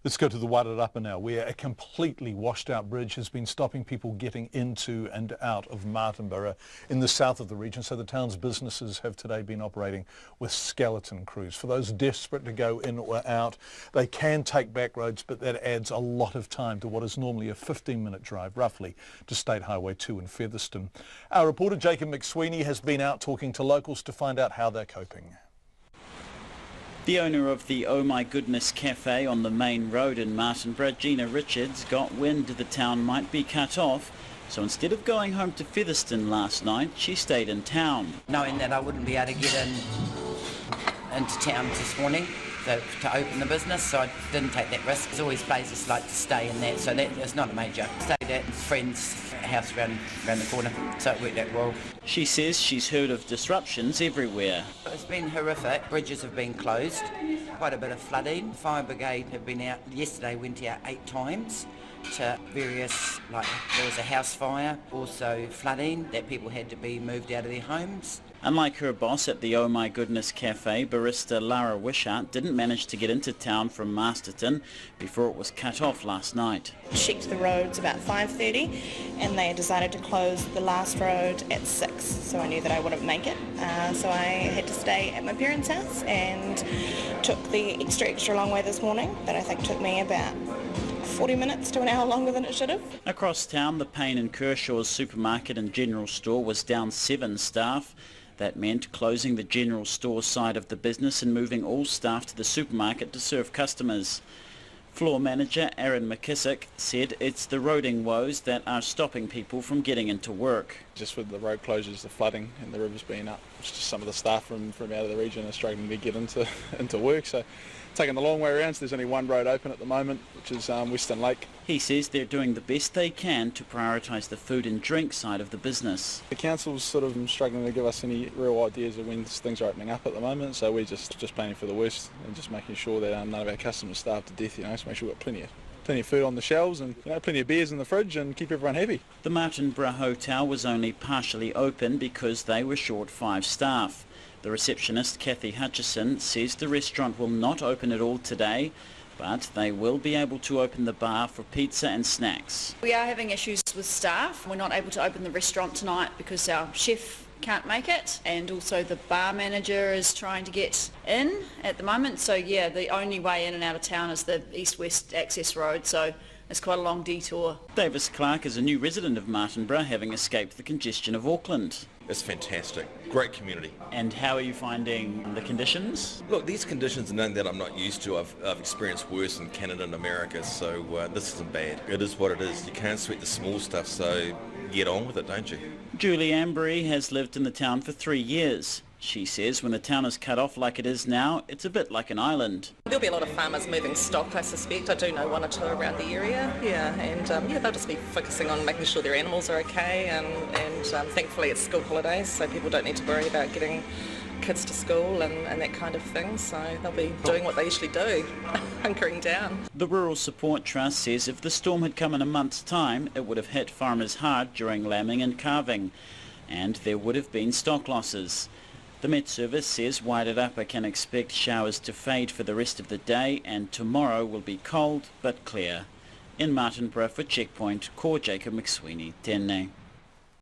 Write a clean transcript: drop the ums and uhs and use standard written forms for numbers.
Let's go to the Wairarapa now, where a completely washed out bridge has been stopping people getting into and out of Martinborough in the south of the region. So the town's businesses have today been operating with skeleton crews. For those desperate to go in or out, they can take back roads, but that adds a lot of time to what is normally a 15-minute drive, roughly, to State Highway 2 in Featherston. Our reporter Jacob McSweeney has been out talking to locals to find out how they're coping. The owner of the Oh My Goodness Cafe on the main road in Martinborough, Gina Richards, got wind the town might be cut off, so instead of going home to Featherston last night, she stayed in town. Knowing that I wouldn't be able to get into town this morning to open the business, so I didn't take that risk. There's always places like to stay in that, so it's not a major. Stayed at a friend's house around the corner, so it worked out well. She says she's heard of disruptions everywhere. It's been horrific. Bridges have been closed, quite a bit of flooding. Fire brigade have been out, yesterday went out 8 times to various, like there was a house fire, also flooding, that people had to be moved out of their homes. Unlike her boss at the Oh My Goodness Cafe, barista Lara Wishart didn't manage to get into town from Masterton before it was cut off last night. Checked the roads about 5:30 and they decided to close the last road at 6, so I knew that I wouldn't make it. So I had to stay at my parents' house and took the extra long way this morning that I think took me about 40 minutes to an hour longer than it should have. Across town, the Payne and Kershaw's supermarket and general store was down 7 staff. That meant closing the general store side of the business and moving all staff to the supermarket to serve customers. Floor manager Aaron McKissick said it's the roading woes that are stopping people from getting into work. Just with the road closures, the flooding and the rivers being up, it's just some of the staff from out of the region are struggling to get into work. So taking the long way around, so there's only one road open at the moment, which is Western Lake. He says they're doing the best they can to prioritise the food and drink side of the business. The council's sort of struggling to give us any real ideas of when things are opening up at the moment, so we're just planning for the worst and just making sure that none of our customers starve to death, so make sure we've got plenty of food on the shelves and plenty of beers in the fridge and keep everyone happy. The Martinborough Hotel was only partially open because they were short 5 staff. The receptionist, Kathy Hutchison, says the restaurant will not open at all today, but they will be able to open the bar for pizza and snacks. We are having issues with staff. We're not able to open the restaurant tonight because our chef can't make it, and also the bar manager is trying to get in at the moment. So yeah, the only way in and out of town is the east-west access road, so it's quite a long detour. Davis Clark is a new resident of Martinborough, having escaped the congestion of Auckland. It's fantastic. Great community. And how are you finding the conditions? Look, these conditions are nothing that I'm not used to. I've experienced worse in Canada and America, so this isn't bad. It is what it is. You can't sweat the small stuff, so get on with it, don't you? Julie Ambury has lived in the town for 3 years. She says when the town is cut off like it is now, it's a bit like an island. There'll be a lot of farmers moving stock, I suspect. I do know 1 or 2 around the area, and they'll just be focusing on making sure their animals are okay, and thankfully it's school holidays, so people don't need to worry about getting kids to school and that kind of thing, so they'll be doing what they usually do, hunkering down. The Rural Support Trust says if the storm had come in a month's time, it would have hit farmers hard during lambing and calving, and there would have been stock losses. The Met Service says Wairarapa can expect showers to fade for the rest of the day, and tomorrow will be cold but clear. In Martinborough for Checkpoint, Jacob McSweeney, Tēnei.